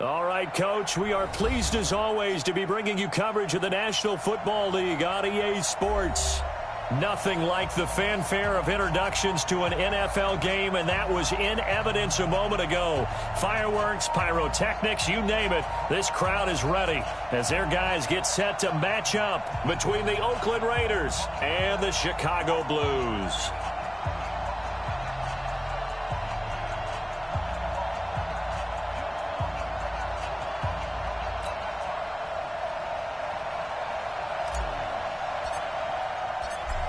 All right, Coach, we are pleased as always to be bringing you coverage of the National Football League on EA Sports. Nothing like the fanfare of introductions to an NFL game, and that was in evidence a moment ago. Fireworks, pyrotechnics, you name it. This crowd is ready as their guys get set to match up between the Oakland Raiders and the Chicago Blues.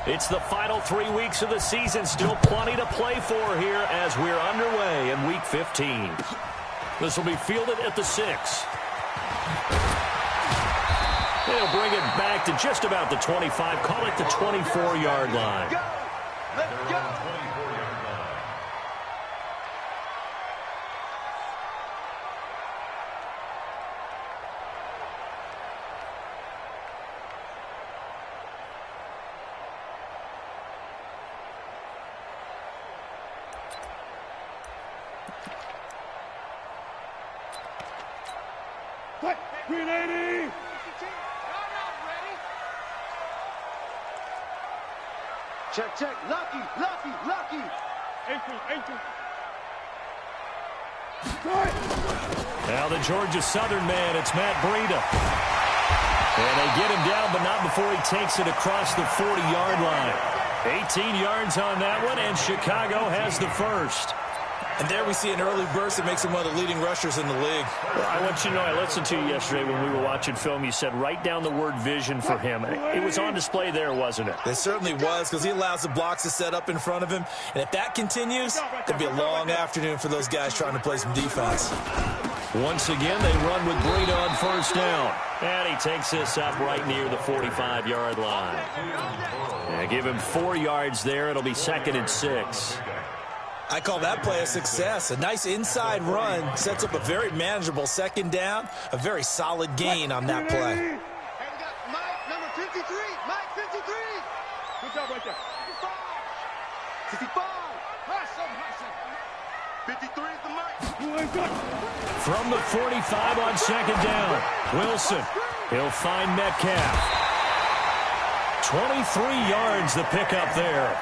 It's the final 3 weeks of the season. Still plenty to play for here as we're underway in Week 15. This will be fielded at the 6. They'll bring it back to just about the 25. Call it the 24-yard line. Let's go. Check, check. Lucky. Now the Georgia Southern man, it's Matt Breida. And they get him down, but not before he takes it across the 40-yard line. 18 yards on that one, and Chicago has the first. And there we see an early burst that makes him one of the leading rushers in the league. Well, I want you to know, I listened to you yesterday when we were watching film. You said write down the word vision for him. It was on display there, wasn't it? It certainly was, because he allows the blocks to set up in front of him. And if that continues, it'll be a long afternoon for those guys trying to play some defense. Once again, they run with Breida on first down. And he takes this up right near the 45-yard line. And give him 4 yards there. It'll be 2nd and 6. I call that play a success. A nice inside run sets up a very manageable 2nd down, a very solid gain on that play. Hey, we got Mike, number 53. Mike, 53. Good job right there. 55. 53 is the Mike. From the 45 on 2nd down, Wilson. He'll find Metcalf. 23 yards the pickup there.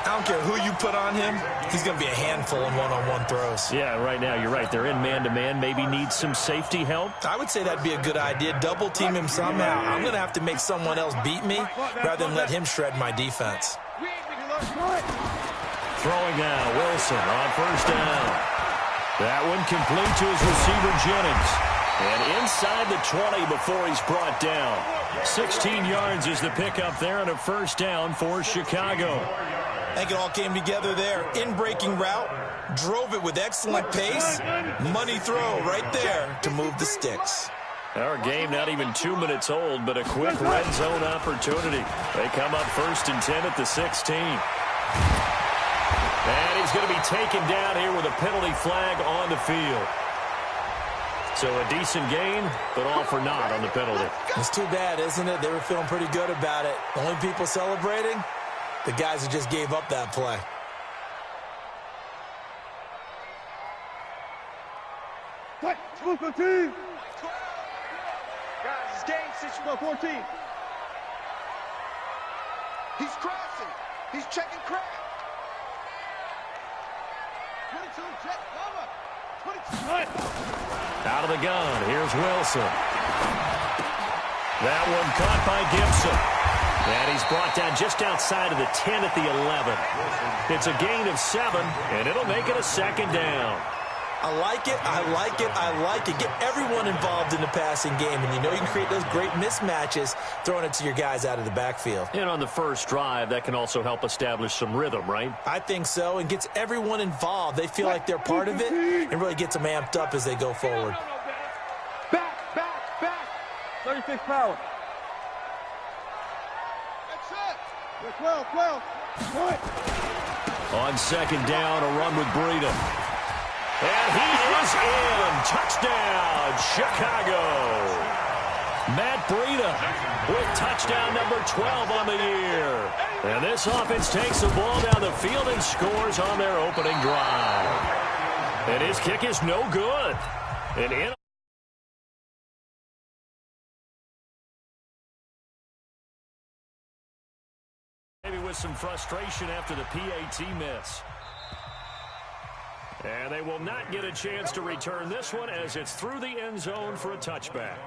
I don't care who you put on him, he's going to be a handful in one-on-one throws. Yeah, right now, you're right. They're in man-to-man. Maybe need some safety help. I would say that'd be a good idea. Double team him somehow. I'm going to have to make someone else beat me rather than let him shred my defense. Throwing now, Wilson on first down. That one complete to his receiver, Jennings. And inside the 20 before he's brought down. 16 yards is the pickup there and a first down for Chicago. I think it all came together there. In-breaking route, drove it with excellent pace. Money throw right there to move the sticks. Our game not even 2 minutes old, but a quick red zone opportunity. They come up 1st and 10 at the 16. And he's going to be taken down here with a penalty flag on the field. So a decent gain, but all for naught on the penalty. It's too bad, isn't it? They were feeling pretty good about it. The only people celebrating, the guys who just gave up that play. Guys, it's game 6, 14. He's crossing. He's checking crack. 22, check, cover. 22. Out of the gun, here's Wilson. That one caught by Gibson. And he's brought down just outside of the 10 at the 11. It's a gain of 7, and it'll make it a 2nd down. I like it, I like it, I like it. Get everyone involved in the passing game, and you know you can create those great mismatches throwing it to your guys out of the backfield. And on the first drive, that can also help establish some rhythm, right? I think so, and gets everyone involved. They feel like they're part of it, and really gets them amped up as they go forward. Back. 36 power. 12. On 2nd down, a run with Breida. And he is in. Touchdown, Chicago. Matt Breida with touchdown number 12 on the year. And this offense takes the ball down the field and scores on their opening drive. And his kick is no good. And in some frustration after the PAT miss. And they will not get a chance to return this one as it's through the end zone for a touchback.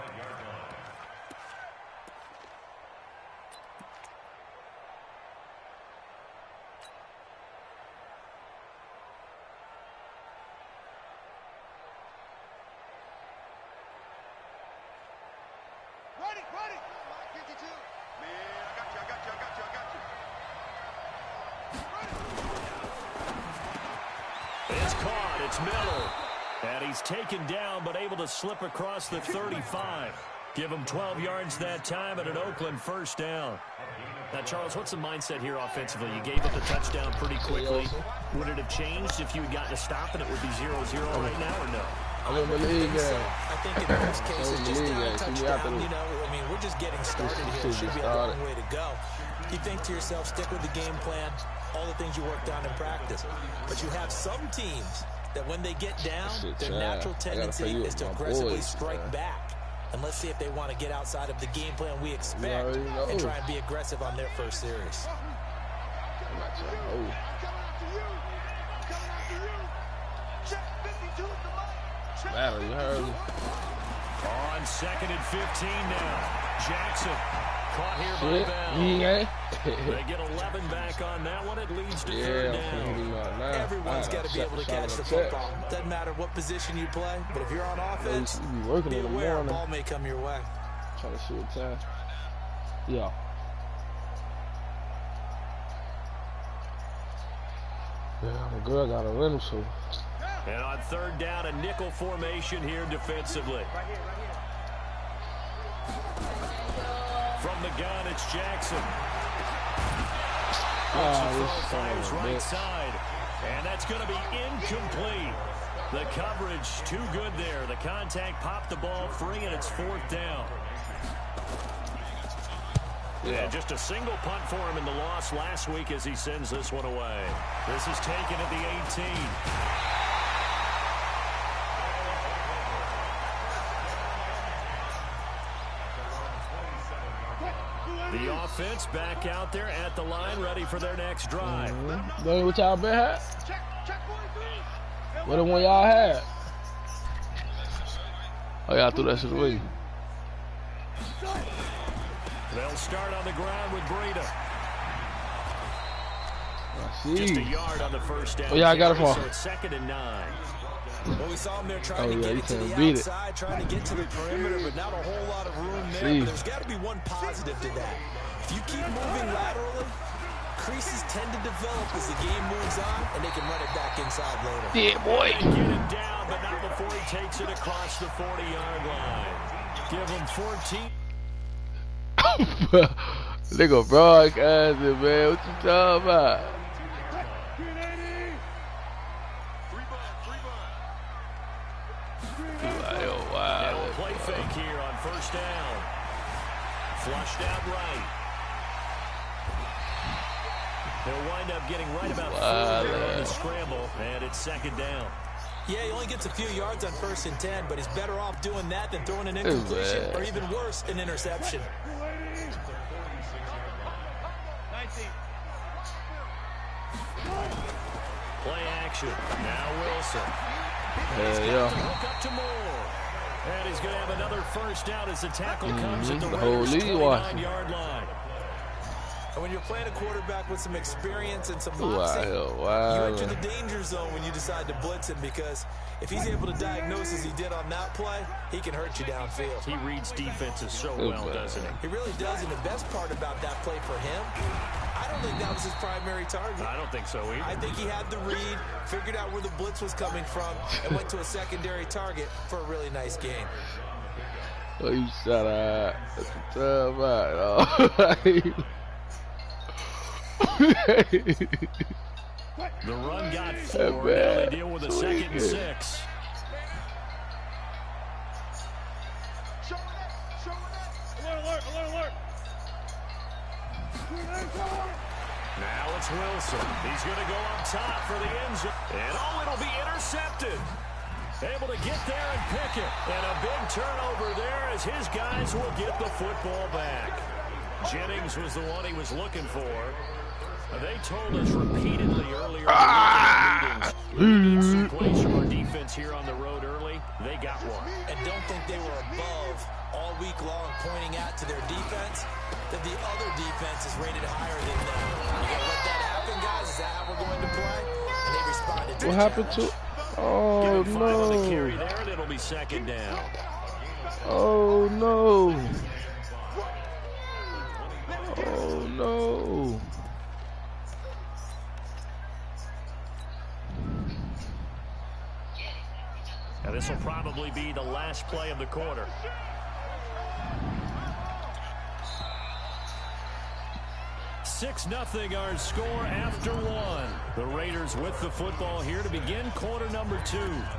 Taken down, but able to slip across the 35. Give him 12 yards that time and an Oakland first down. Now, Charles, what's the mindset here offensively? You gave up the touchdown pretty quickly. Would it have changed if you had gotten a stop and it would be 0-0 right now, or no? I'm in the league, I think in most cases, just down a touchdown, you know, I mean, we're just getting started here. It should be a long way to go. You think to yourself, stick with the game plan, all the things you worked on in practice. But you have some teams that when they get down, their natural tendency is to aggressively strike back. And let's see if they want to get outside of the game plan we expect and try and be aggressive on their first series. On 2nd and 15 now. Jackson caught here by Bell. They get 11 back on that one. It leads to 3rd down. Everyone's got to be able to catch the football. Doesn't matter what position you play, but if you're on offense, be aware a ball may come your way. Trying to shoot time. Yeah. Yeah, the girl got a rhythm, so. And on 3rd down, a nickel formation here defensively. From the gun, it's Jackson. Fires right side. And that's going to be incomplete. The coverage too good there. The contact popped the ball free, and it's 4th down. Yeah, just a single punt for him in the loss last week as he sends this one away. This is taken at the 18. The offense back out there at the line, ready for their next drive. Know what y'all been had? What the one y'all had? Oh, y'all threw that shit away. They'll start on the ground with Breida. Just a yard on the first down. Oh, yeah, I got it for so it's 2nd and 9. Well, we saw him there trying to get it to the outside, trying to get to the perimeter, but not a whole lot of room there. But there's got to be one positive to that. If you keep moving laterally, creases tend to develop as the game moves on, and they can run it back inside later. Yeah, boy. Get him down, but not before he takes it across the 40-yard line. Give him 14. Nigga broadcasting, man. What you talking about? Play fake here on 1st down. Flushed out right. He'll wind up getting right about 4 there on the scramble, and it's 2nd down. Yeah, he only gets a few yards on 1st and 10, but he's better off doing that than throwing an incompletion, or even worse, an interception. Play action. Now Wilson. Yeah. Up to Moore. And he's going to have another first down as the tackle comes at the whole Raiders' league 29-yard line. And when you're playing a quarterback with some experience and some moxie, you enter the danger zone when you decide to blitz him, because if he's able to diagnose as he did on that play, he can hurt you downfield. He reads defenses so well, doesn't he? He really does, and the best part about that play for him, I don't think that was his primary target. I don't think so either. I think he had the read, figured out where the blitz was coming from, and went to a secondary target for a really nice gain. Oh, you shut up. That's what The run got 4. Now they deal with a 2nd and 6. Alert. Now it's Wilson. He's going to go up top for the end zone. And it'll be intercepted. Able to get there and pick it. And a big turnover there as his guys will get the football back. Jennings was the one he was looking for. They told us repeatedly earlier in the meetings, some plays from our defense here on the road early. They got one. And don't think they were above all week long pointing out to their defense that the other defense is rated higher than them. You got to let that happen, guys. Is that how we're going to play? And they responded to what happened to? Oh no! The carry there, and it'll be second down. Oh no! Oh no! Now this will probably be the last play of the quarter. Six 0 our score after one. The Raiders with the football here to begin quarter number 2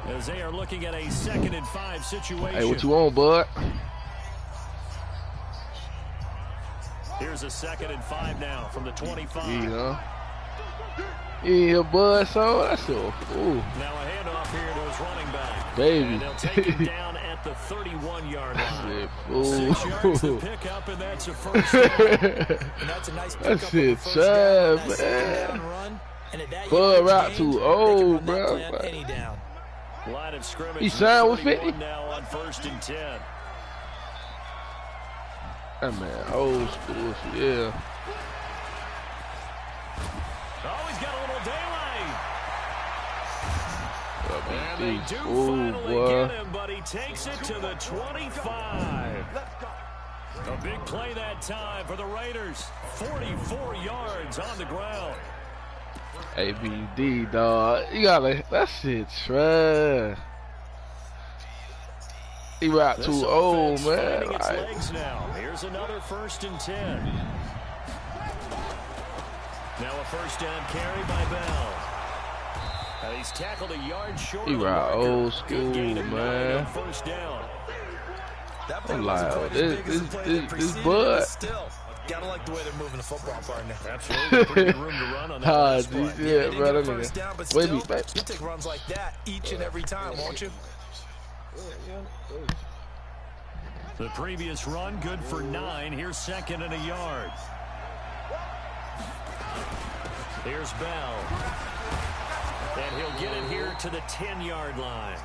as they are looking at a 2nd and 5 situation. Hey, what you want, bud? Here's a 2nd and 5 now from the 25. Yeah, bud, so that's so cool. Now a handoff here to his running back. Baby. And they'll take him down at the 31-yard line. Ooh. 6 yards to pick up, and that's a first down. And that's a nice That pickup shit of the first down, man. run. And at that Bud yardage route gain, too they can old, run that bro. plan any down. Line of scrimmage. He signed with 50? Now on 1st and 10. That man, old school, yeah. Oh, he's got a little daylight. And they do Ooh, finally boy. get him, but he takes it to the 25. A big play that time for the Raiders. 44 yards on the ground. ABD, dog. You gotta, that shit trash. He route This too old, offense man. finding its Like, legs now. Here's another 1st and 10. Now a first down carry by Bell. And he's tackled a yard short he of the route marker. old Good school, gain of 9 man. on first down. That play I'm wasn't like, quite as big as the play that this preceded it, Bud. but still, gotta like the way they're moving the football, partner. Absolutely. Pretty good room to run on that last play. Yeah, They didn't bro, get that a first down, but nigga. Wait, still, babe. you'll take runs like that each and every time, won't you? The previous run, good for 9. Here's 2nd and a yard. Here's Bell. And he'll get it here to the 10-yard line.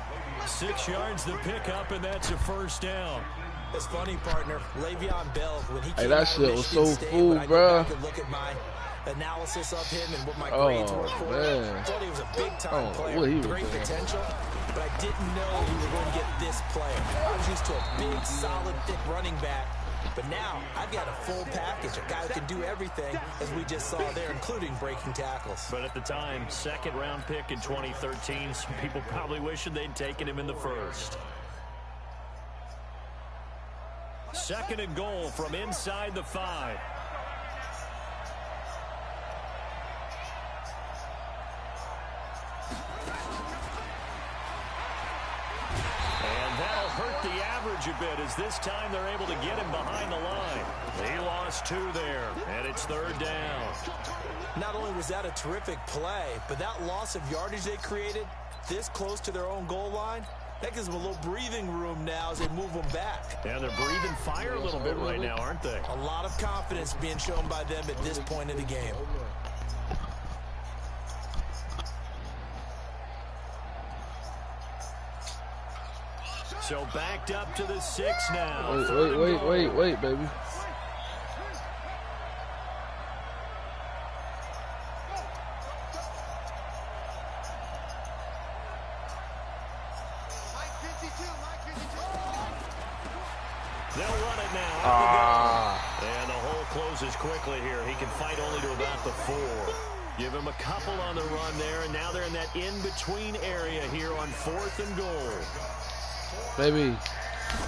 6 yards the pickup, and that's a first down. It's funny, partner. Le'Veon Bell, when he came that out shit of was Michigan so State, cool, when I go bruh. back and look at my analysis of him and what my Oh, grades were for him, man. thought he was a big-time player, what he was great doing. potential, but I didn't know he was going to get this player. I was used to a big, solid, thick running back, but now I've got a full package, a guy who can do everything, as we just saw there, including breaking tackles. But at the time, 2nd round pick in 2013, some people probably wishing they'd taken him in the 1st. 2nd and goal from inside the 5. And that'll hurt the average a bit as this time they're able to get him behind the line. He lost 2 there, and it's 3rd down. Not only was that a terrific play, but that loss of yardage they created this close to their own goal line, that gives them a little breathing room now as they move them back. And they're breathing fire a little bit right now, aren't they? A lot of confidence being shown by them at this point in the game. So backed up to the 6 now. Wait, baby. They'll run it now. And the hole closes quickly here. He can fight only to about the 4. Give him a couple on the run there, and now they're in that in-between area here on 4th and goal. Baby,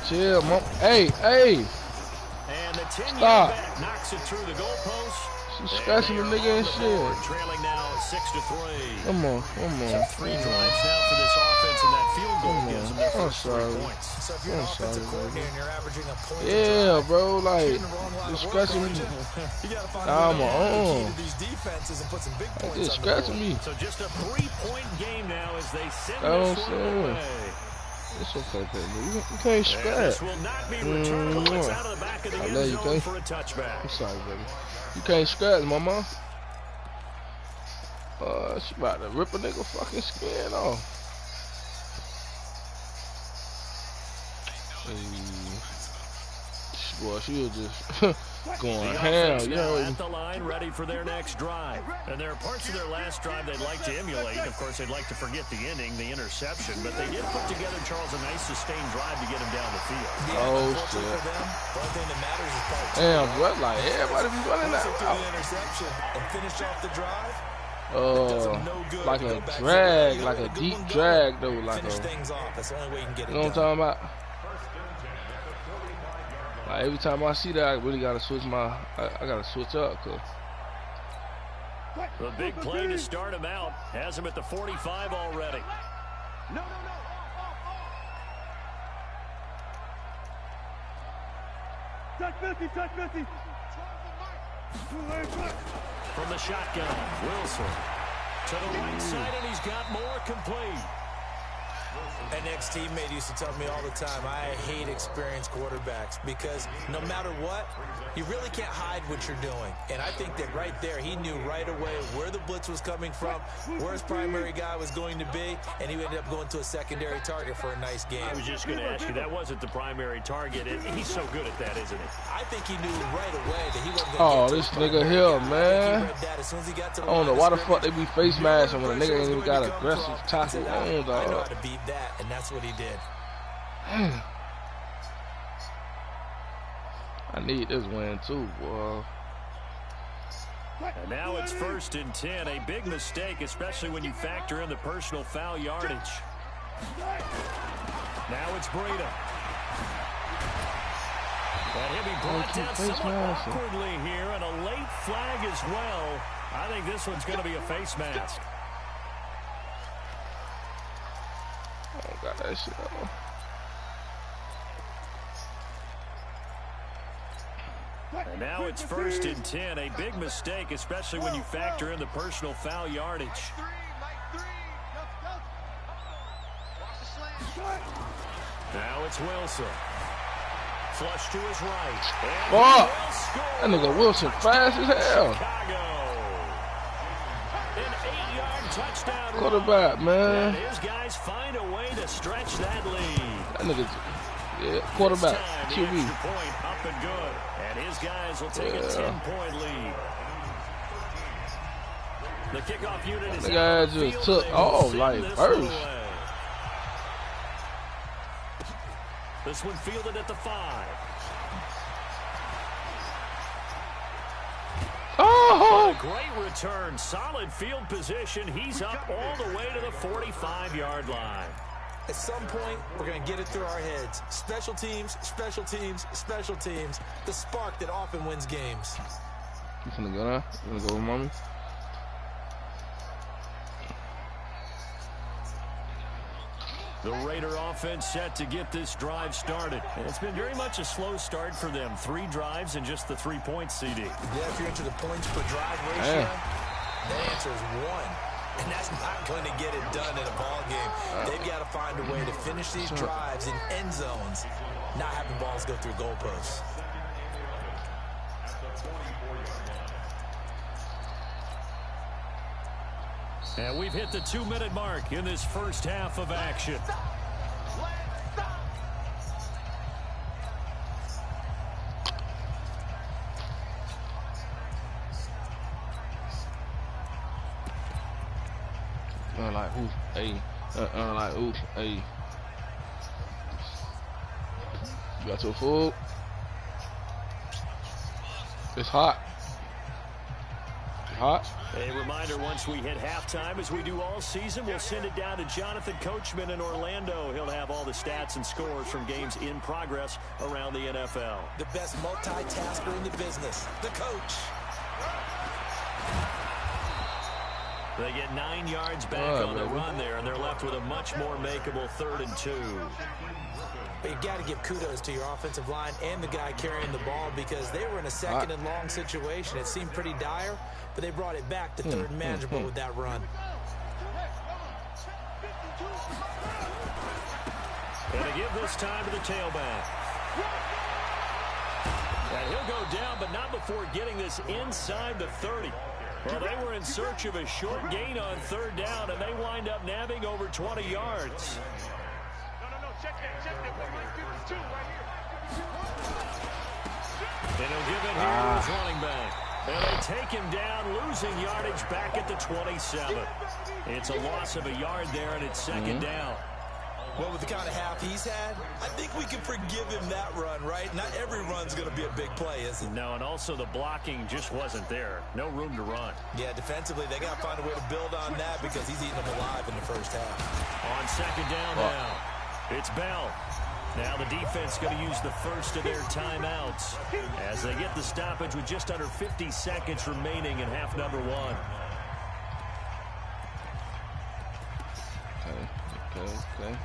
chill, mom. Hey. And the 10-yard back knocks it through the goalpost. She's scratching the nigga and shit. Trailing now 6-3. Come on. 3 drives now for this offense, and that field goal gives them their first 3 points. So if you're an offensive coordinator and you're averaging a point, Yeah, bro, like, just scratching me. you got to find I'm a on. key to these defenses and put some big points Just on the board. scratching me. So just a 3-point game now as they send That's this what one I'm away. It's okay, baby. You can't And scratch. this will not be returnable. It's out of the back of the I know end you zone can't. for a touchback. I'm sorry, baby. You can't scratch, mama. She about to rip a nigga fucking skin off. Boy, she was just going ham. Yeah, at the line, ready for their next drive. And there are parts of their last drive they'd like to emulate. Of course, they'd like to forget the ending, the interception. But they did put together, Charles, a nice sustained drive to get him down the field. Oh, shit. For them, the only thing that matters is part two. Damn, what? Like, everybody be running that route. The interception and finish off the drive. Like a drag, like a deep drag, though. Like finish things off. That's the only way you can get it done. You know what I'm talking about? Like every time I see that, I really gotta switch I gotta switch up, cause the big play to start him out has him at the 45 already. No. Touch 50. From the shotgun, Wilson to the right side, and he's got more complete. An ex-teammate used to tell me all the time, I hate experienced quarterbacks because no matter what, you really can't hide what you're doing. And I think that right there, he knew right away where the blitz was coming from, where his primary guy was going to be, and he ended up going to a secondary target for a nice game. I was just going to ask you, that wasn't the primary target. He's so good at that, isn't he? I think he knew right away that he wasn't going to this nigga here, man. I don't know why the fuck they be face masking when a nigga ain't even got aggressive tackle on, I know how dog. to beat that, and that's what he did. I need this win too, boy. And now it's 1st and 10. A big mistake, especially when you factor in the personal foul yardage. Now it's Breida. And he'll be brought down somewhat awkwardly here, and a late flag as well. I think this one's going to be a face mask. Oh, got that shit on. And now it's 1st and 10. A big mistake, especially when you factor in the personal foul yardage. Now it's Wilson. Flush to his right. Fuck! That nigga Wilson fast as hell. Chicago. An 8-yard touchdown Quarterback, man. And his guys find a way to stretch that lead. That nigga, yeah, quarterback, QB. QB. Point up and good. And his guys will take a 10-point lead. The kickoff unit is the guy just took off like first. This one fielded at the 5. Oh! A great return, solid field position. He's up all the way to the 45-yard line. At some point, we're going to get it through our heads. Special teams, special teams, special teams. The spark that often wins games. You finna go now? You finna go with mommy? The Raider offense set to get this drive started. It's been very much a slow start for them. 3 drives and just the 3 points, CD. Yeah, if you're into the points per drive ratio, the answer is 1. And that's not going to get it done in a ball game. They've got to find a way to finish these drives in end zones, not having balls go through goalposts. And we've hit the 2-minute mark in this first half of action. Like ooh, hey, like ooh, hey. You got your food. It's hot. Hot. A reminder, once we hit halftime, as we do all season, we'll send it down to Jonathan Coachman in Orlando. He'll have all the stats and scores from games in progress around the NFL. The best multitasker in the business, the coach. They get 9 yards back on the run there, and they're left with a much more makeable 3rd and 2. But you got to give kudos to your offensive line and the guy carrying the ball because they were in a 2nd and long situation. It seemed pretty dire, but they brought it back to 3rd and manageable with that run. And to give this time to the tailback. And he'll go down, but not before getting this inside the 30. Well, they were in search of a short gain on third down, and they wind up nabbing over 20 yards. No, check that. Mike 52 right here. And he'll give it here to his running back. And they take him down, losing yardage back at the 27. It's a loss of a yard there, and it's second down. Well, with the kind of half he's had, I think we can forgive him that run, right? Not every run's going to be a big play, is it? No, and also the blocking just wasn't there. No room to run. Yeah, defensively, they got to find a way to build on that because he's eating them alive in the first half. On second down now, it's Bell. Now the defense going to use the first of their timeouts as they get the stoppage with just under 50 seconds remaining in half number one. Okay.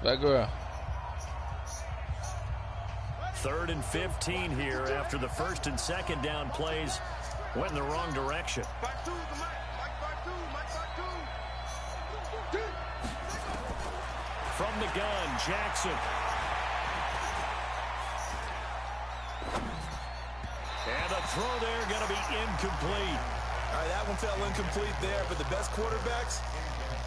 That girl. 3rd and 15 here after the first and second down plays went in the wrong direction. From the gun, Jackson. And the throw there going to be incomplete. All right, that one fell incomplete there, but the best quarterbacks,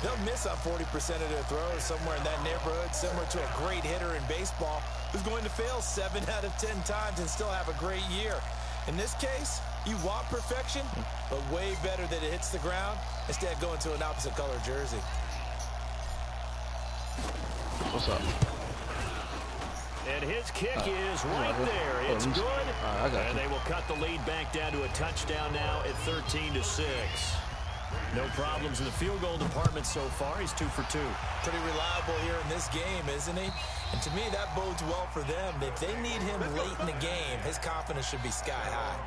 they'll miss on 40% of their throws somewhere in that neighborhood, similar to a great hitter in baseball who's going to fail 7 out of 10 times and still have a great year. In this case, you want perfection, but way better that it hits the ground instead of going to an opposite color jersey. What's up? And his kick is right there. It's good. And they will cut the lead back down to a touchdown now at 13-6. No problems in the field goal department so far. He's 2 for 2. Pretty reliable here in this game, isn't he? And to me, that bodes well for them. If they need him late in the game, his confidence should be sky high.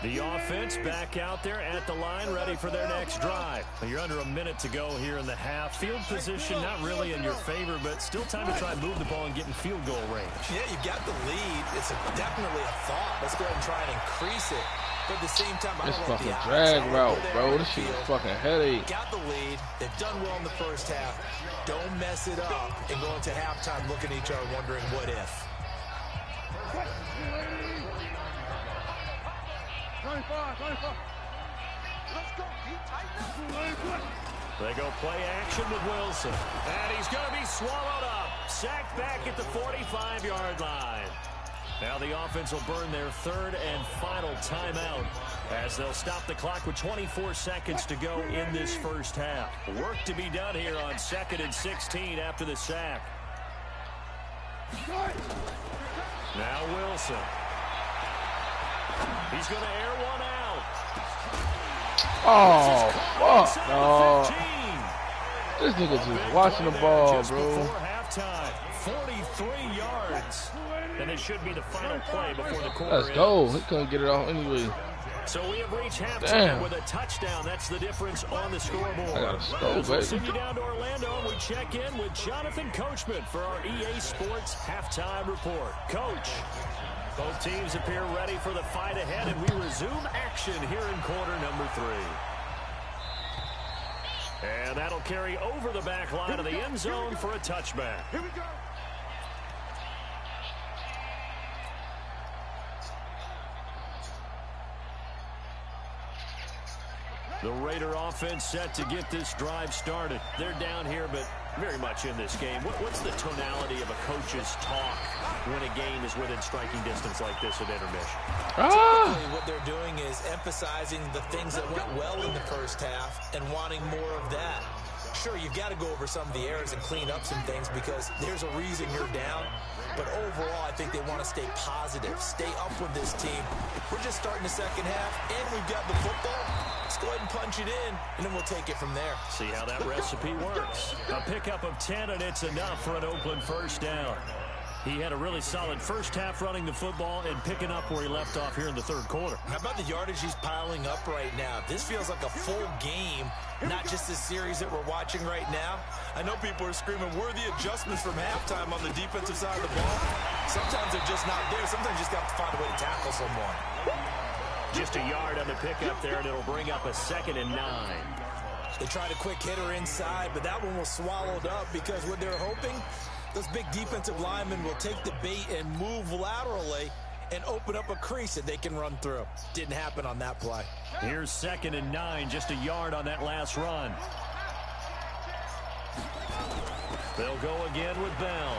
The offense back out there at the line, ready for their next drive. You're under a minute to go here in the half. Field position not really in your favor, but still time to try and move the ball and get in field goal range. Yeah, you got the lead. It's definitely a thought. Let's go ahead and try and increase it. But at the same time, I this don't fucking like the drag route, bro. This shit is fucking headache. Got the lead. They've done well in the first half. Don't mess it up and go into halftime looking at each other wondering what if. 25. Let's go. They go play action with Wilson. And he's going to be swallowed up. Sacked back at the 45-yard line. Now the offense will burn their 3rd and final timeout as they'll stop the clock with 24 seconds to go in this first half. Work to be done here on 2nd and 16 after the sack. Now Wilson. He's going to air one out. Oh, fuck, no. This nigga just watching the ball, just bro. Before halftime, 43 yards. And it should be the final play before the quarter Let's go. ends. He couldn't get it off anyway. So we have reached halftime Damn. with a touchdown. That's the difference on the scoreboard. I gotta score, We'll baby. send you down to Orlando, and we check in with Jonathan Coachman for our EA Sports halftime report. Coach, both teams appear ready for the fight ahead, and we resume action here in quarter number 3. And that'll carry over the back line of the end zone for a touchback. Here we go. The Raider offense set to get this drive started. They're down here, but very much in this game. What's the tonality of a coach's talk when a game is within striking distance like this at intermission? Typically, what they're doing is emphasizing the things that went well in the first half and wanting more of that. Sure, you've got to go over some of the errors and clean up some things because there's a reason you're down. But overall, I think they want to stay positive, stay up with this team. We're just starting the second half, and we've got the football. Let's go ahead and punch it in, and then we'll take it from there. See how that recipe works. A pickup of 10, and it's enough for an Oakland first down. He had a really solid first half running the football and picking up where he left off here in the third quarter. How about the yardage he's piling up right now? This feels like a full game, not just this series that we're watching right now. I know people are screaming, where are the adjustments from halftime on the defensive side of the ball? Sometimes they're just not there. Sometimes you just got to find a way to tackle someone. Just a yard on the pickup there, and it'll bring up a 2nd and 9. They tried a quick hitter inside, but that one was swallowed up because what they're hoping, those big defensive linemen will take the bait and move laterally and open up a crease that they can run through. Didn't happen on that play. Here's 2nd and 9, just a yard on that last run. They'll go again with Bell.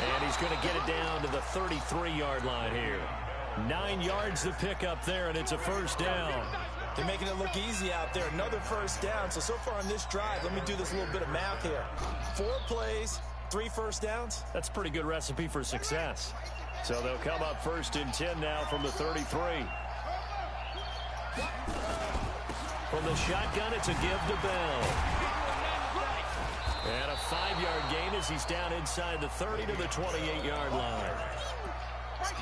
And he's going to get it down to the 33-yard line here. 9 yards to pick up there, and it's a first down. They're making it look easy out there. Another first down. So far on this drive, let me do this little bit of math here. 4 plays, 3 first downs. That's a pretty good recipe for success. So they'll come up 1st and 10 now from the 33. From the shotgun, it's a give to Bell. And a 5-yard gain as he's down inside the 30 to the 28-yard line.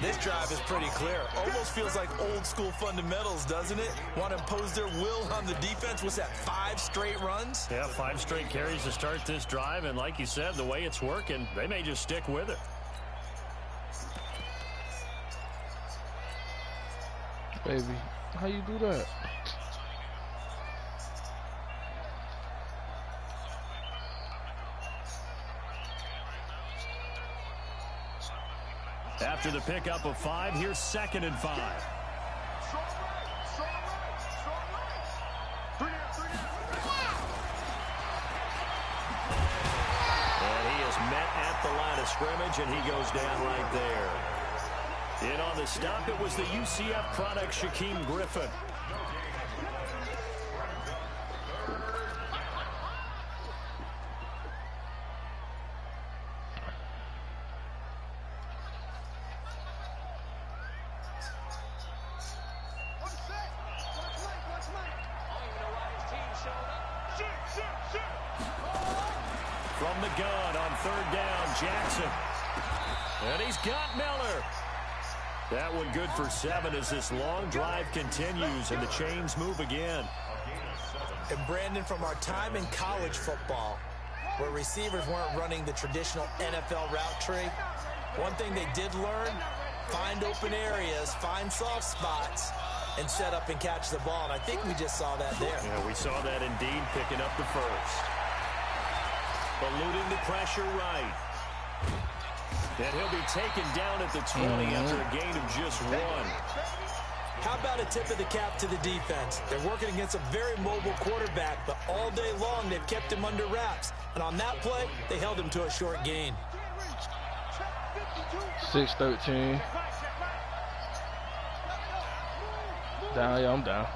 This drive is pretty clear. Almost feels like old school fundamentals, doesn't it? Want to impose their will on the defense. What's that, 5 straight runs? Yeah, 5 straight carries to start this drive. And like you said, the way it's working, they may just stick with it. Baby, how you do that? After the pickup of 5, here's 2nd and 5. And he is met at the line of scrimmage, and he goes down right there. In on the stop, it was the UCF product, Shaquem Griffin. From the gun on 3rd down, Jackson. And he's got Miller. That one good for 7 as this long drive continues and the chains move again. And Brandon, from our time in college football, where receivers weren't running the traditional NFL route tree, one thing they did learn, find open areas, find soft spots, and set up and catch the ball. And I think we just saw that there. Yeah, we saw that indeed, picking up the first. Eluding the pressure right. And he'll be taken down at the 20 after a gain of just 1. How about a tip of the cap to the defense? They're working against a very mobile quarterback, but all day long they've kept him under wraps. And on that play, they held him to a short gain. 6-13. Down, yeah, I'm down.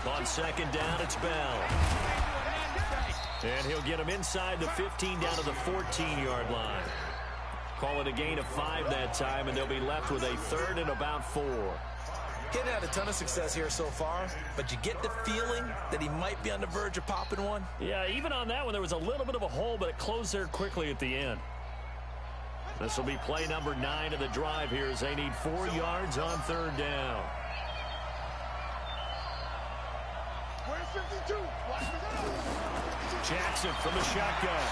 On 2nd down, it's Bell. And he'll get him inside the 15 down to the 14-yard line. Call it a gain of 5 that time, and they'll be left with a 3rd and about 4. He hadn't had a ton of success here so far, but you get the feeling that he might be on the verge of popping one. Yeah, even on that one, there was a little bit of a hole, but it closed there quickly at the end. This will be play number 9 of the drive here as they need 4 yards on 3rd down. Jackson from the shotgun.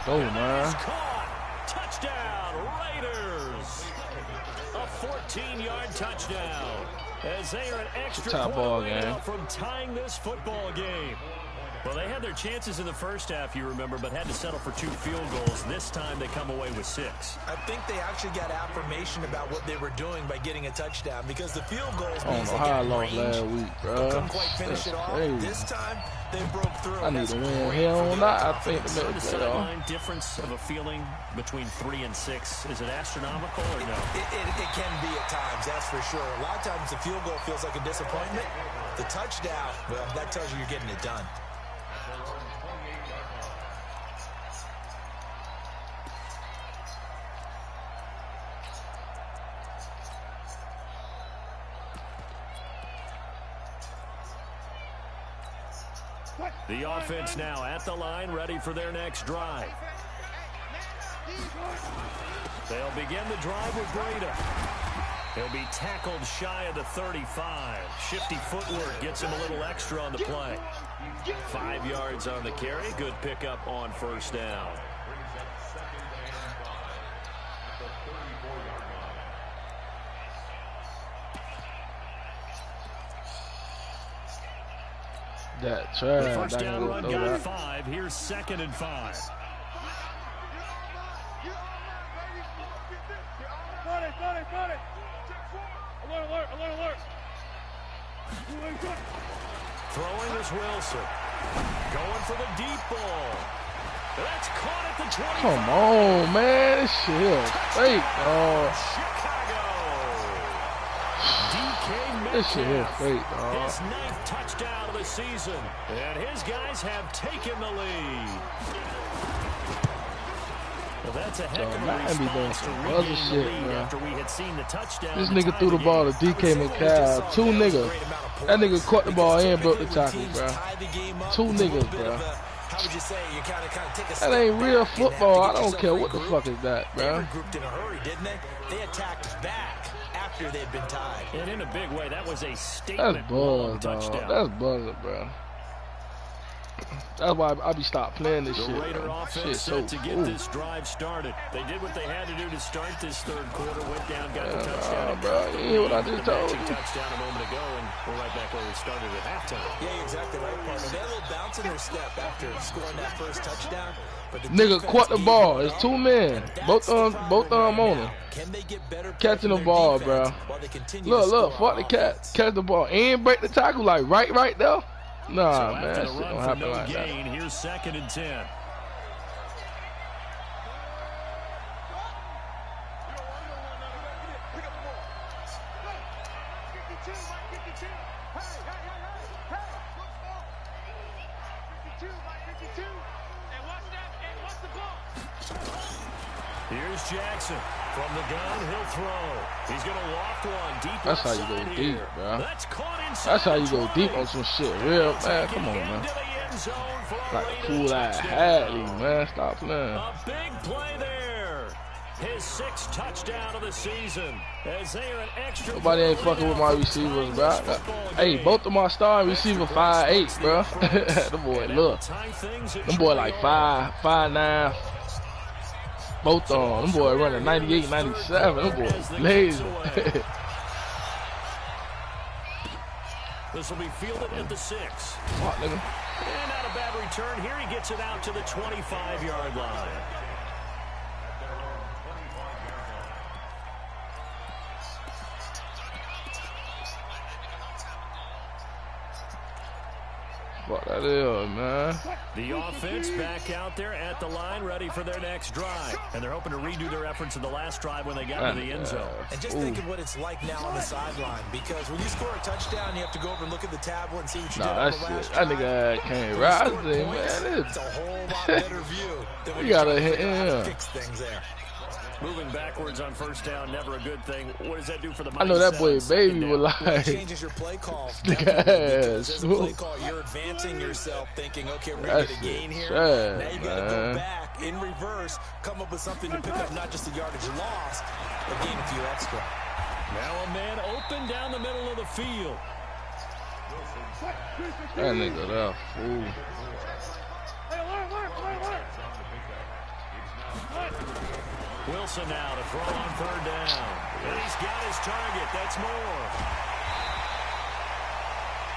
Oh, man. Caught. Touchdown, Raiders. A 14-yard touchdown as they are an extra point away from tying this football game. Well, they had their chances in the first half, you remember, but had to settle for 2 field goals. This time they come away with 6. I think they actually got affirmation about what they were doing by getting a touchdown because the field goals means they get range, last week, bro. couldn't quite finish it off. This time they broke through. I need to win. Hell not. I think the sideline difference of a feeling between 3 and 6, is it astronomical or no? It can be at times, that's for sure. A lot of times the field goal feels like a disappointment. The touchdown, well, that tells you you're getting it done. The offense now at the line, ready for their next drive. They'll begin the drive with Breida. He'll be tackled shy of the 35. Shifty footwork gets him a little extra on the play. 5 yards on the carry. Good pickup on first down. That try. The first down run got 5. Here's 2nd and 5. Alert. Throwing is Wilson. Going for the deep ball. That's caught at the 20. Come on, man. This shit is fake, dog. Chicago. DK This shit is Metcalf. fake, dog. His 9th touchdown of the season. And his guys have taken the lead. Well, that's a heck of a response to regain the lead after we had seen the touchdown. This nigga threw the ball to DK Metcalf. 2 niggas. That nigga caught the ball and broke the tackle, bro. 2 niggas, bro. That ain't real football. I don't care what the fuck is that, bro. They regrouped in a hurry, didn't they? They attacked back after they'd been tied. And in a big way, that was a statement. That's buzz, touchdown. dog. That's buzzing, bro. That's why I be stopped playing this shit. The Raider offense so set to get this drive started. They did what they had to do to start this 3rd quarter. Went down, got the touchdown. Bro, you hear what I just told you? Touchdown a moment ago, and we're right back where we started at halftime. Yeah, you're exactly right, partner. They had a little bounce in their step after scoring that first touchdown. But the nigga caught the ball. It's 2 men. Both on him. Can they get better catching the ball, bro? Look, fuck the cat. Catch the ball and break the tackle like right there. Nah, so man, that shit don't happen like that. Here's 2nd and 10. Here's Jackson. From the gun, he'll throw. He's going to loft one deep. That's how you go deep, bro. That's how you go deep on some shit. Real, man. Come on, man. Like a cool ass Hadley, man. Stop playing. A big play there. His 6th touchdown of the season. As they are an extra. Nobody ain't fucking with my receivers, bro. Hey, both of my star receiver 5'8", bro. The boy, look. Them boy like 5'9". Both of them boy running 98, 97. Them boy lazy. This will be fielded at the 6. Fuck, nigga. And not a bad return. Here he gets it out to the 25-yard line. What that is, man. The offense back out there at the line, ready for their next drive. And they're hoping to redo their efforts in the last drive when they got to the end zone. And just think of what it's like now on the sideline. Because when you score a touchdown, you have to go over and look at the tablet and see what you did on the last drive. That nigga can't ride. Man, it's a whole lot better view than when you gotta hit him. Fix things there. Moving backwards on first down, never a good thing. What does that do for the mindset? I know that boy baby was like, it changes your play call. As a play call, you're advancing yourself, thinking, okay, we're going to get a gain here. Now you got to go back in reverse, come up with something to pick up not just the yardage lost, but gain a few extra. Now a man open down the middle of the field. That nigga, that fool. Wilson now to throw on 3rd down. And he's got his target. That's Moore.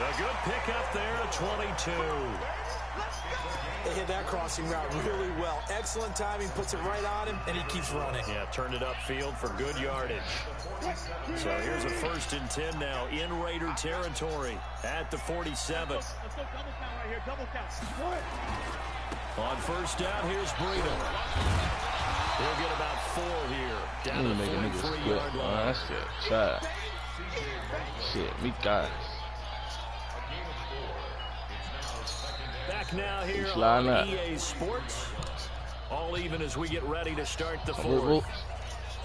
A good pickup there at 22. They hit that crossing route really well. Excellent timing, puts it right on him, and he keeps running. Yeah, turned it upfield for good yardage. So here's a 1st and 10 now in Raider territory at the 47. Let's go double count right here, double count. On first down, here's Breida. He'll get about 4 here. Down to the 43-yard line. That's it. Try. Shit, we got it. Back now here on EA Sports. All even as we get ready to start the 4th.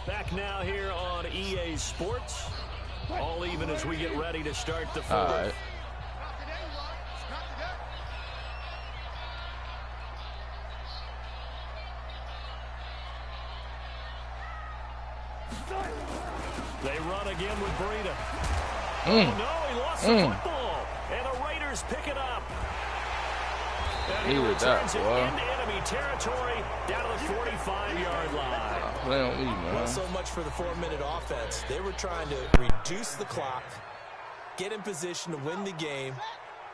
Back now here on EA Sports. All even as we get ready to start the 4th. All right. They run again with Breida. Oh, no, he lost the football. And the Raiders pick it up. And he returns it into enemy territory down to the 45-yard line. Well, so much for the 4-minute offense. They were trying to reduce the clock, get in position to win the game,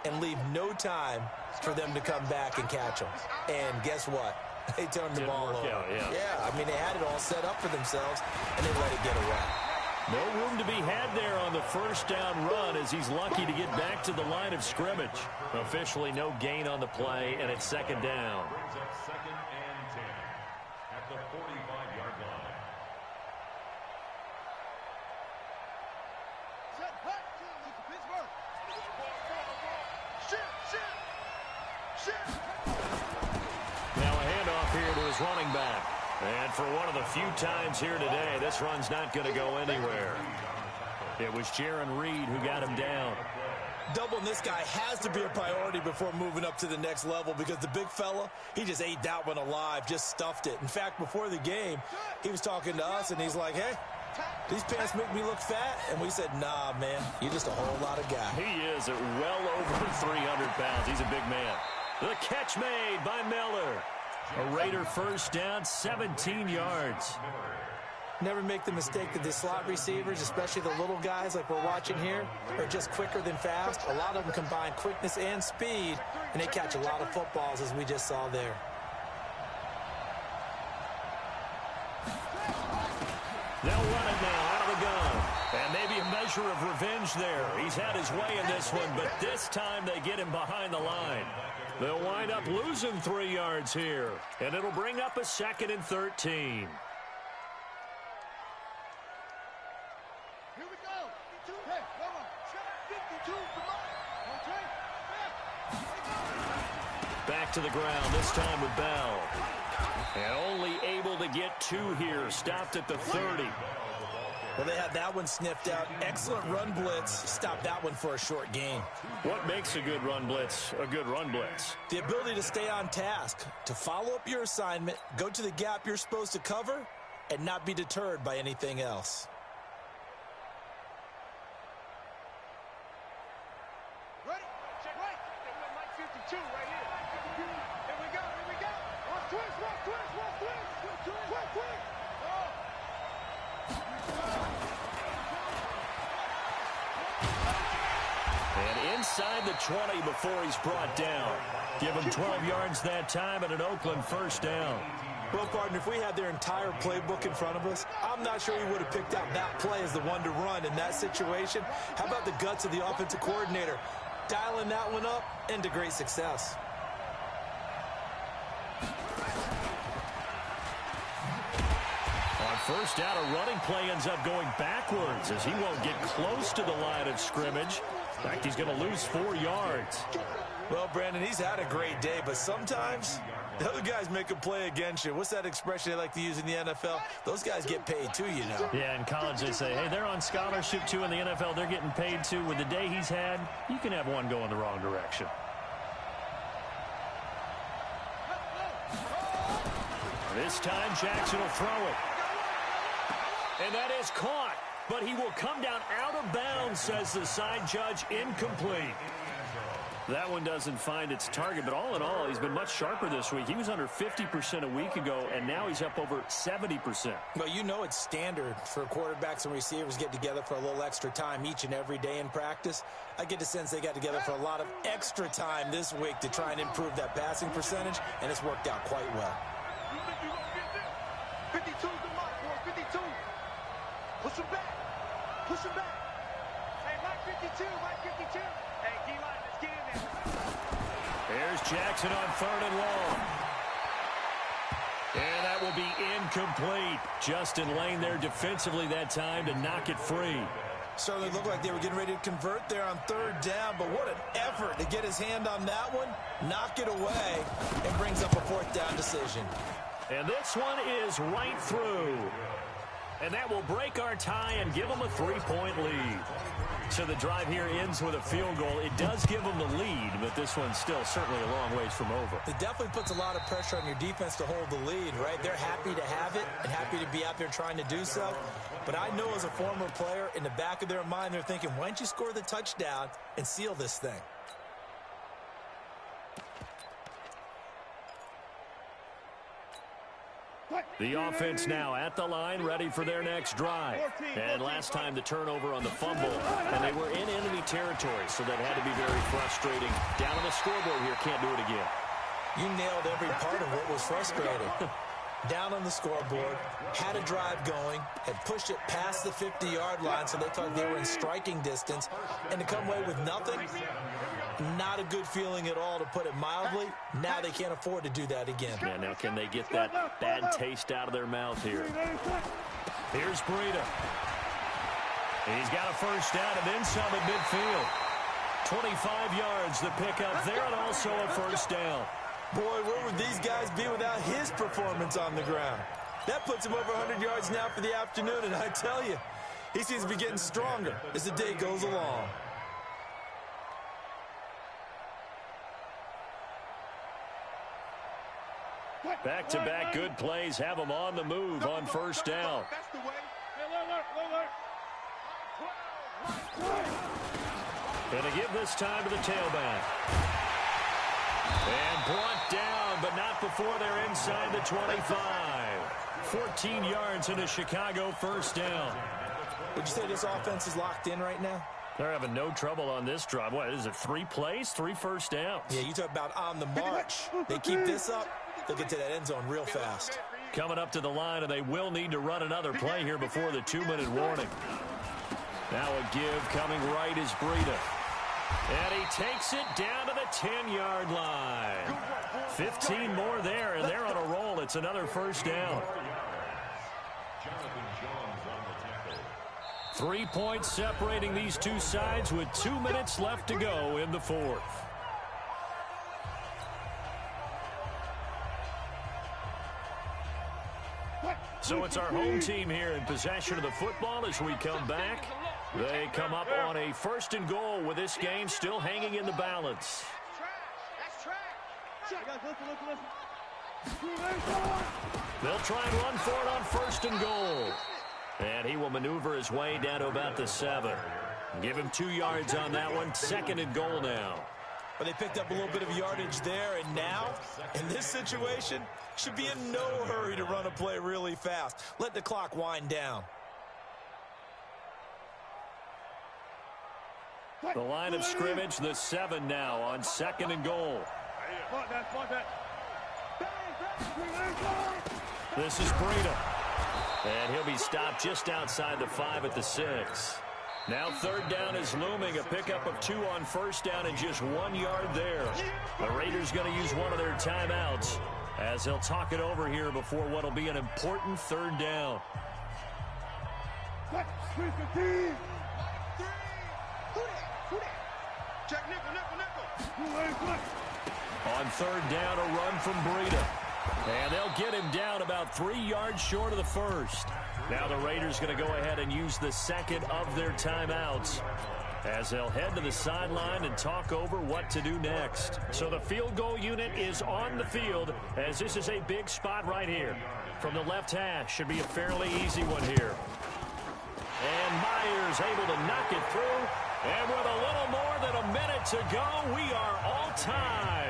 and leave no time for them to come back and catch them. And guess what? They turned the ball over. Yeah, I mean, they had it all set up for themselves, and they let it get away. No room to be had there on the first down run as he's lucky to get back to the line of scrimmage. Officially no gain on the play, and it's second down. Brings up 2nd and 10 at the 45-yard line. Set, hut, Pittsburgh. Shit. Now a handoff here to his running back. And for one of the few times here today, this run's not going to go anywhere. It was Jarran Reed who got him down. Doubling this guy has to be a priority before moving up to the next level because the big fella, he just ate that one alive, just stuffed it. In fact, before the game, he was talking to us, and he's like, hey, these pants make me look fat. And we said, nah, man, you're just a whole lot of guy. He is at well over 300 pounds. He's a big man. The catch made by Miller. A Raider first down, 17 yards. Never make the mistake that the slot receivers, especially the little guys like we're watching here, are just quicker than fast. A lot of them combine quickness and speed, and they catch a lot of footballs, as we just saw there. They'll run it now out of the gun. And maybe a measure of revenge there. He's had his way in this one, but this time they get him behind the line. They'll wind up losing 3 yards here, and it'll bring up a 2nd and 13. Here we go. 52. Hey, come on. 52. Come on. Back to the ground, this time with Bell. And only able to get 2 here. Stopped at the 30. Well, they had that one sniffed out. Excellent run blitz. Stopped that one for a short gain. What makes a good run blitz a good run blitz? The ability to stay on task, to follow up your assignment, go to the gap you're supposed to cover, and not be deterred by anything else. Ready? Check right. Mike 52 right here. Here we go. Watch twist. And inside the 20 before he's brought down. Give him 12 yards that time and an Oakland first down. Well, partner, if we had their entire playbook in front of us, I'm not sure we would have picked out that play as the one to run in that situation. How about the guts of the offensive coordinator? Dialing that one up into great success. On first down, a running play ends up going backwards as he won't get close to the line of scrimmage. In fact, he's going to lose 4 yards. Well, Brandon, he's had a great day, but sometimes the other guys make a play against you. What's that expression they like to use in the NFL? Those guys get paid too, you know. Yeah, in college they say, hey, they're on scholarship too. In the NFL, they're getting paid too. With the day he's had, you can have one go in the wrong direction. This time, Jackson will throw it. And that is caught. But he will come down out of bounds, says the side judge, incomplete. That one doesn't find its target, but all in all, he's been much sharper this week. He was under 50% a week ago, and now he's up over 70%. Well, you know it's standard for quarterbacks and receivers get together for a little extra time each and every day in practice. I get the sense they got together for a lot of extra time this week to try and improve that passing percentage, and it's worked out quite well. 52 to Mike, boy, 52. Push him back. Hey, Mike 52. Hey, D-line, let's get in there. Here's Jackson on 3rd and long. And that will be incomplete. Justin Lane there defensively that time to knock it free. Certainly looked like they were getting ready to convert there on 3rd down, but what an effort to get his hand on that one, knock it away, and brings up a 4th down decision. And this one is right through. And that will break our tie and give them a 3-point lead. So the drive here ends with a field goal. It does give them the lead, but this one's still certainly a long ways from over. It definitely puts a lot of pressure on your defense to hold the lead, right? They're happy to have it and happy to be out there trying to do so. But I know as a former player, in the back of their mind, they're thinking, why don't you score the touchdown and seal this thing? The offense now at the line, ready for their next drive. And last time the turnover on the fumble, and they were in enemy territory, so that had to be very frustrating. Down on the scoreboard here, can't do it again. You nailed every part of what was frustrating. Down on the scoreboard, had a drive going, had pushed it past the 50-yard line, so they thought they were in striking distance, and to come away with nothing, not a good feeling at all, to put it mildly. Now they can't afford to do that again. Yeah, now can they get that bad taste out of their mouth here? Here's Breida. He's got a first down and then some at midfield. 25 yards the pickup there, and also a first down. Boy, where would these guys be without his performance on the ground? That puts him over 100 yards now for the afternoon, and I tell you, he seems to be getting stronger as the day goes along. Back-to-back good plays have them on the move on first down. And to give this time to the tailback. And brought down, but not before they're inside the 25. 14 yards in a Chicago first down. Would you say this offense is locked in right now? They're having no trouble on this drive. What is it, 3 plays, 3 first downs? Yeah, you talk about on the march. They keep this up, they'll get to that end zone real fast. Coming up to the line, and they will need to run another play here before the 2-minute warning. Now a give coming right is Breida. And he takes it down to the 10-yard line. 15 more there, and they're on a roll. It's another first down. 3 points separating these two sides with 2 minutes left to go in the fourth. So it's our home team here in possession of the football as we come back. They come up on a 1st and goal with this game still hanging in the balance. They'll try and run for it on 1st and goal. And he will maneuver his way down to about the 7. Give him 2 yards on that one. 2nd and goal now. But they picked up a little bit of yardage there, and now, in this situation, should be in no hurry to run a play really fast. Let the clock wind down. The line of scrimmage, the 7 now on 2nd and goal. This is Breida. And he'll be stopped just outside the 5 at the 6. Now 3rd down is looming. A pickup of 2 on 1st down and just 1 yard there. The Raiders going to use one of their timeouts as they'll talk it over here before what will be an important 3rd down. On 3rd down, a run from Breida. And they'll get him down about 3 yards short of the 1st. Now the Raiders going to go ahead and use the 2nd of their timeouts as they'll head to the sideline and talk over what to do next. So the field goal unit is on the field as this is a big spot right here. From the left hash, should be a fairly easy one here. And Myers able to knock it through. And with a little more than a minute to go, we are all tied.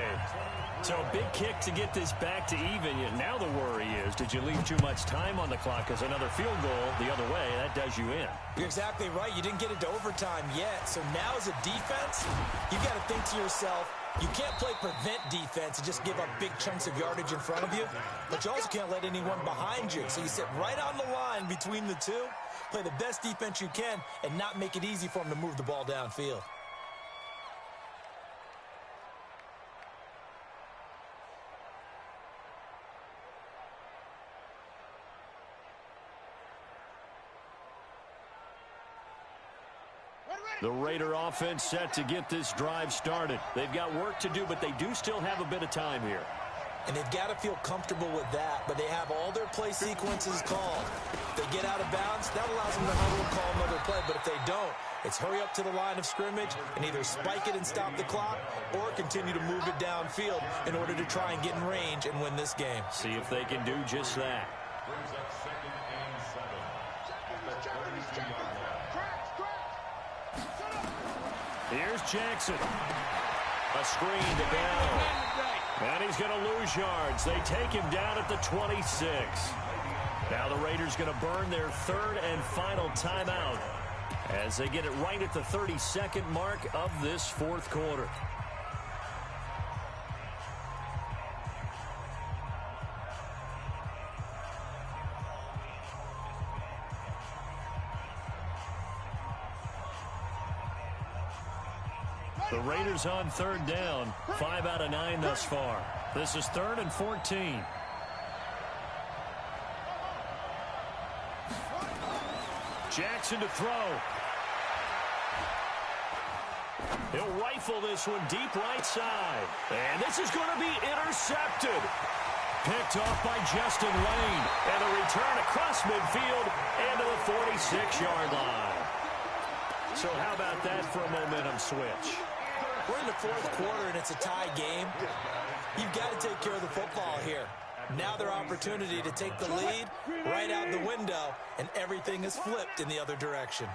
So a big kick to get this back to even. Now the worry is, did you leave too much time on the clock? Because another field goal the other way, that does you in. You're exactly right. You didn't get it to overtime yet. So now as a defense, you've got to think to yourself, you can't play prevent defense and just give up big chunks of yardage in front of you. But you also can't let anyone behind you. So you sit right on the line between the two, play the best defense you can, and not make it easy for them to move the ball downfield. The Raider offense set to get this drive started. They've got work to do, but they do still have a bit of time here. And they've got to feel comfortable with that, but they have all their play sequences called. If they get out of bounds, that allows them to huddle and call another play, but if they don't, it's hurry up to the line of scrimmage and either spike it and stop the clock or continue to move it downfield in order to try and get in range and win this game. See if they can do just that. Here's Jackson. A screen to Bell. And he's going to lose yards. They take him down at the 26. Now the Raiders going to burn their third and final timeout as they get it right at the 32nd mark of this fourth quarter. The Raiders on third down, 5 out of 9 thus far. This is 3rd and 14. Jackson to throw. He'll rifle this one deep right side. And this is going to be intercepted. Picked off by Justin Lane. And a return across midfield and to the 46-yard line. So how about that for a momentum switch? We're in the fourth quarter, and it's a tie game. You've got to take care of the football here. Now their opportunity to take the lead right out the window, and everything is flipped in the other direction.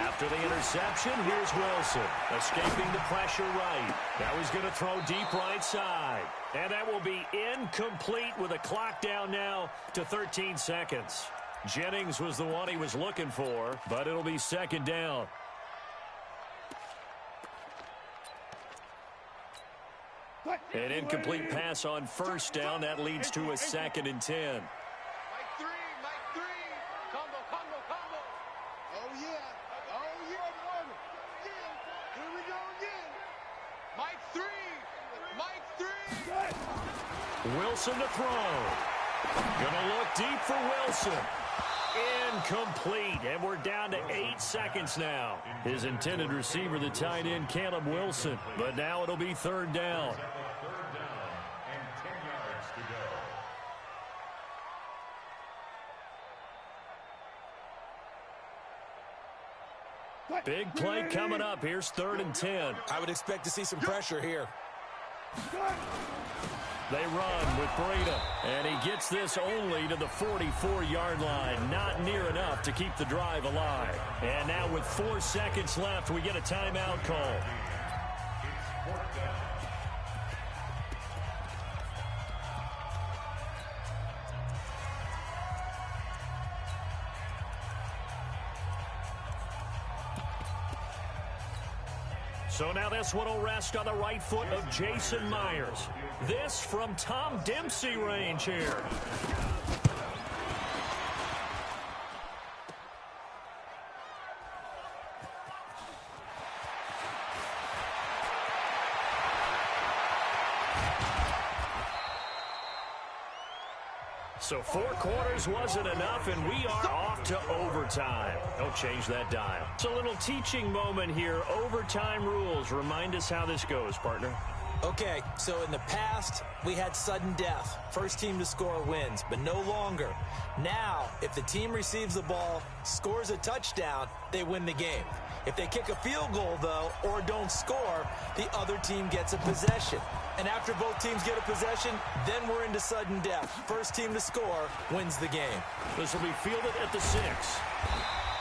After the interception, here's Wilson, escaping the pressure right. Now he's going to throw deep right side. And that will be incomplete with a clock down now to 13 seconds. Jennings was the one he was looking for, but it'll be second down. An incomplete pass on first down. That leads to a 2nd and 10. Mike 3, Mike 3. Combo. Oh, yeah. Oh, yeah, boy. Yeah. Here we go again. Mike 3. Mike 3. Wilson to throw. Gonna look deep for Wilson. Incomplete, and we're down to 8 seconds now. His intended receiver, the tight end, Caleb Wilson. But now it'll be 3rd down. And 10 yards to go. Big play coming up. Here's 3rd and 10. I would expect to see some pressure here. They run with Breda, and he gets this only to the 44-yard line. Not near enough to keep the drive alive. And now with 4 seconds left, we get a timeout call. It's 4th down. So now this one will rest on the right foot of Jason Myers. This from Tom Dempsey range here. So 4 quarters wasn't enough, and we are off to overtime. Don't change that dial. It's a little teaching moment here. Overtime rules. Remind us how this goes, partner. Okay, so in the past, we had sudden death. First team to score wins, but no longer. Now, if the team receives the ball, scores a touchdown, they win the game. If they kick a field goal, though, or don't score, the other team gets a possession. And after both teams get a possession, then we're into sudden death. First team to score wins the game. This will be fielded at the 6.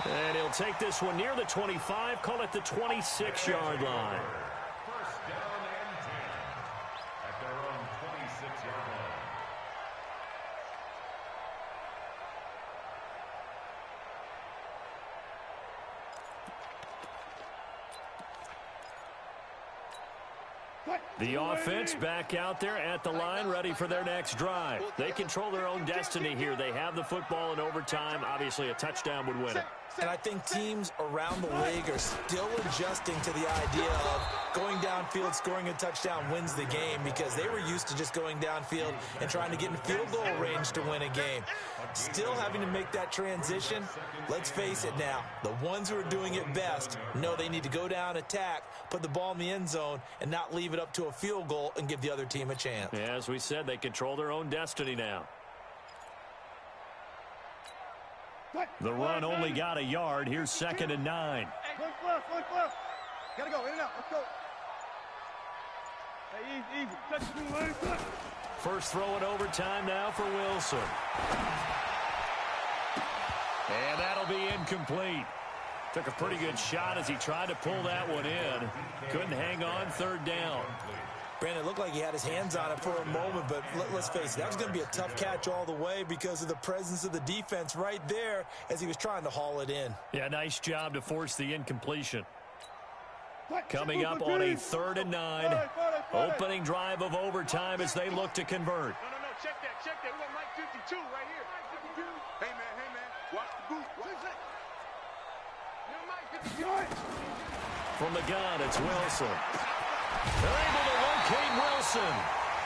And he'll take this one near the 25, call it the 26-yard line. First down and 10 at their own 26-yard line. The offense back out there at the line, ready for their next drive. They control their own destiny here. They have the football in overtime. Obviously, a touchdown would win it. And I think teams around the league are still adjusting to the idea of going downfield, scoring a touchdown wins the game, because they were used to just going downfield and trying to get in field goal range to win a game. Still having to make that transition. Let's face it now, the ones who are doing it best know they need to go down, attack, put the ball in the end zone, and not leave it up to a field goal and give the other team a chance. Yeah, as we said, they control their own destiny now. The run only got a yard. Here's 2nd and 9. Look left. Gotta go, in and out, let's go. Hey, easy. Touch the blue, touch. First throw in overtime now for Wilson. And that'll be incomplete. Took a pretty good shot as he tried to pull that one in. Couldn't hang on, third down. Brandon, it looked like he had his hands on it for a moment, but let's face it, that was going to be a tough catch all the way because of the presence of the defense right there as he was trying to haul it in. Yeah, nice job to force the incompletion. Coming up on a 3rd and 9. Opening drive of overtime as they look to convert. No, check that. We got Mike 52 right here. Hey, man, watch the boot. Watch it. Mike 52. From the gun, it's Wilson. They're able to locate Wilson.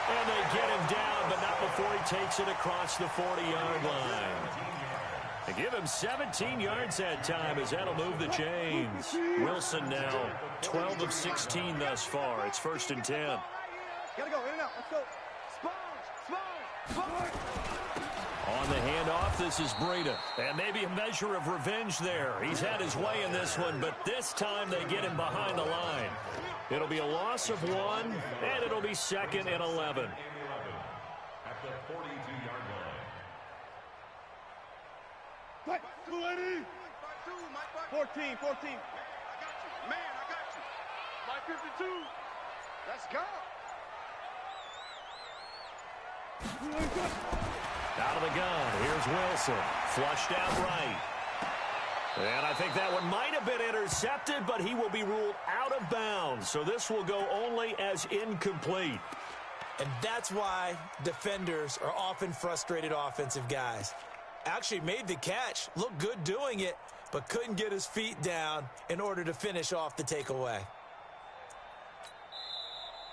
And they get him down, but not before he takes it across the 40-yard line. They give him 17 yards that time as that'll move the chains. Wilson now 12 of 16 thus far. It's 1st and 10. Gotta go, in and out. Let's go. Sponge. On the handoff, this is Breida. And maybe a measure of revenge there. He's had his way in this one, but this time they get him behind the line. It'll be a loss of 1, and it'll be 2nd and 11. At the 42-yard line. 14. I got you. Man, I got you. Mike 52. Let's go. Out of the gun, here's Wilson. Flushed out right. And I think that one might have been intercepted, but he will be ruled out of bounds. So this will go only as incomplete. And that's why defenders are often frustrated offensive guys. Actually made the catch, looked good doing it, but couldn't get his feet down in order to finish off the takeaway.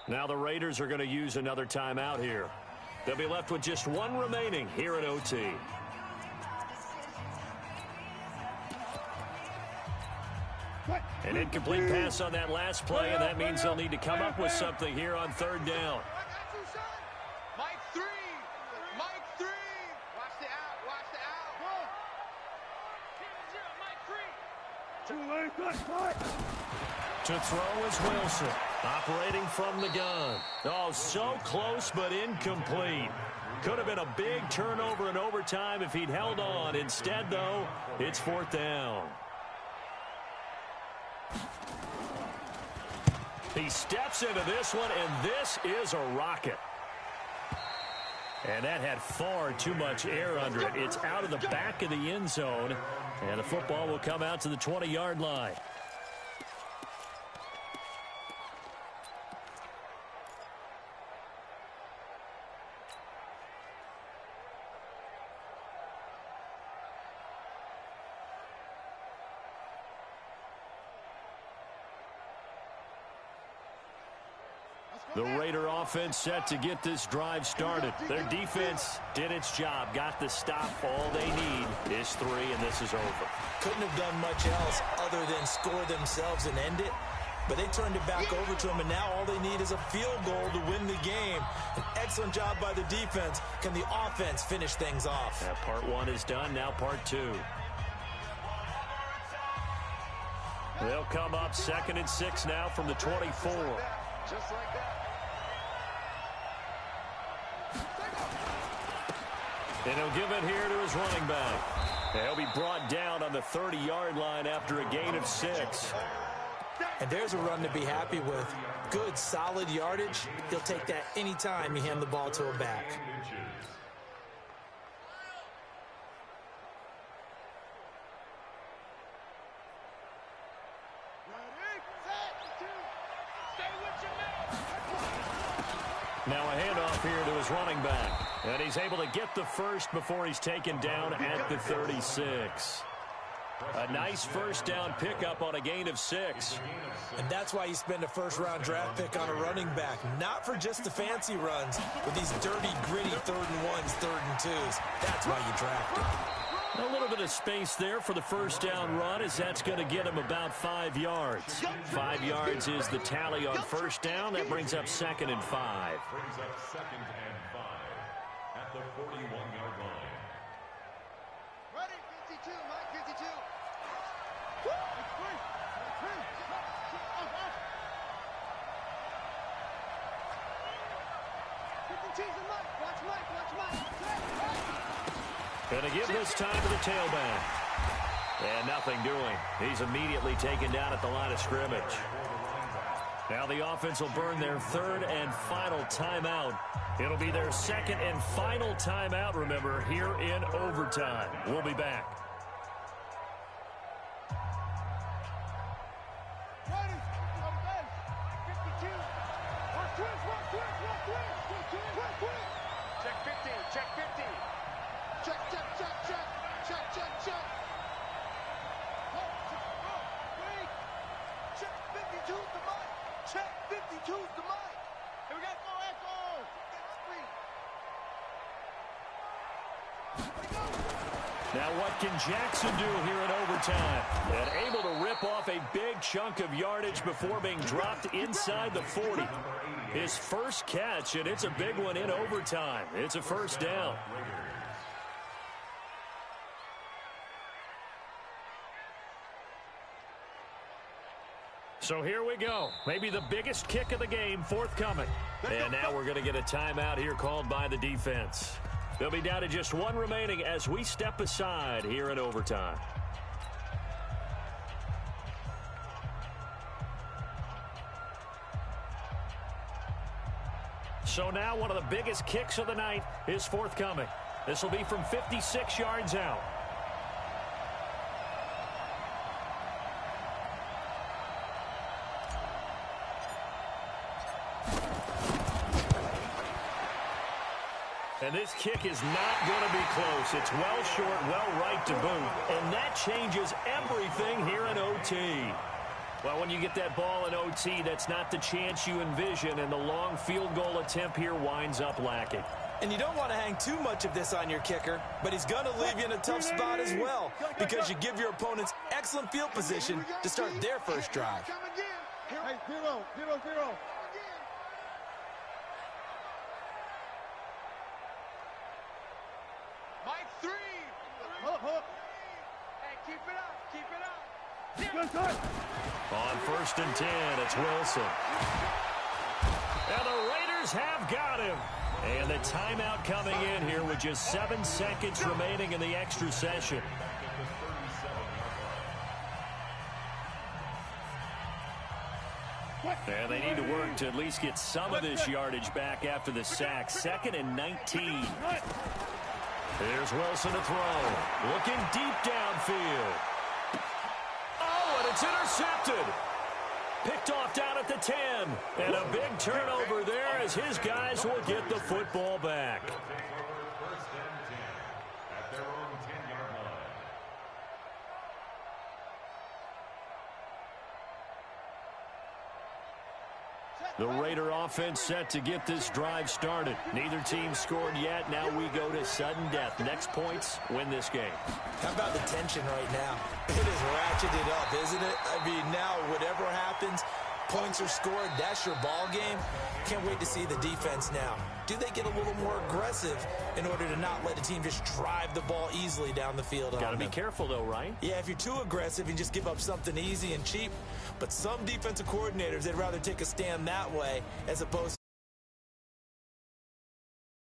Now the Raiders are going to use another timeout here. They'll be left with just 1 remaining here at OT. An incomplete pass on that last play, and that means they'll need to come up with something here on 3rd down. Mike 3. Watch the out. To throw is Wilson, operating from the gun. Oh, so close but incomplete. Could have been a big turnover in overtime if he'd held on. Instead, though, it's 4th down. He steps into this one, and this is a rocket. And that had far too much air under it. It's out of the back of the end zone, and the football will come out to the 20-yard line. The Raider offense set to get this drive started. Their defense did its job, got the stop. All they need is 3, and this is over. Couldn't have done much else other than score themselves and end it. But they turned it back over to him, and now all they need is a field goal to win the game. An excellent job by the defense. Can the offense finish things off? Yeah, part 1 is done, now part 2. They'll come up 2nd and 6 now from the 24. Just like that. And he'll give it here to his running back. And he'll be brought down on the 30-yard line after a gain of 6. And there's a run to be happy with. Good, solid yardage. He'll take that anytime you hand the ball to a back. Now a handoff here to his running back. And he's able to get the first before he's taken down at the 36. A nice first down pickup on a gain of 6. And that's why you spend a first-round draft pick on a running back. Not for just the fancy runs, but these dirty, gritty 3rd and 1s, 3rd and 2s. That's why you draft him. A little bit of space there for the first down run, as that's going to get him about 5 yards. 5 yards is the tally on first down. That brings up 2nd and 5. Brings up 2nd and 5 at the 41-yard line. Ready, 52, Mike 52. Gonna give this time to the tailback. And nothing doing. He's immediately taken down at the line of scrimmage. Now the offense will burn their third and final timeout. It'll be their second and final timeout, remember, here in overtime. We'll be back. Check 15, check 15. Check, check, check, check. Check, check, check. Wait. Check 52's the mic. Check 52's the mic. Here we go, echo. Now what can Jackson do here in overtime? And able to rip off a big chunk of yardage before being dropped inside the 40. His first catch, and it's a big one in overtime. It's a first down. So here we go. Maybe the biggest kick of the game forthcoming. And now we're going to get a timeout here called by the defense. They'll be down to just one remaining as we step aside here in overtime. So now one of the biggest kicks of the night is forthcoming. This will be from 56 yards out. And this kick is not going to be close. It's well short, well right to boot. And that changes everything here in OT. Well, when you get that ball in OT, that's not the chance you envision, and the long field goal attempt here winds up lacking. And you don't want to hang too much of this on your kicker, but he's going to leave you in a tough spot as well because you give your opponents excellent field position to start their first drive. Hey, 0-0-0. Mike 3. Hey, keep it up. Keep it up. On 1st and 10, it's Wilson. And the Raiders have got him. And the timeout coming in here with just 7 seconds remaining in the extra session. And they need to work to at least get some of this yardage back after the sack. 2nd and 19. There's Wilson to throw. Looking deep downfield. Oh, and it's intercepted. Picked off down at the 10. And a big turnover there as his guys will get the football back. The Raider offense set to get this drive started. Neither team scored yet. Now we go to sudden death. Next points win this game. How about the tension right now? It is ratcheted up, isn't it? I mean, now whatever happens, points are scored. That's your ball game. Can't wait to see the defense now. Do they get a little more aggressive in order to not let a team just drive the ball easily down the field? Got to be careful, though, right? Yeah, if you're too aggressive and just give up something easy and cheap. But some defensive coordinators, they'd rather take a stand that way as opposed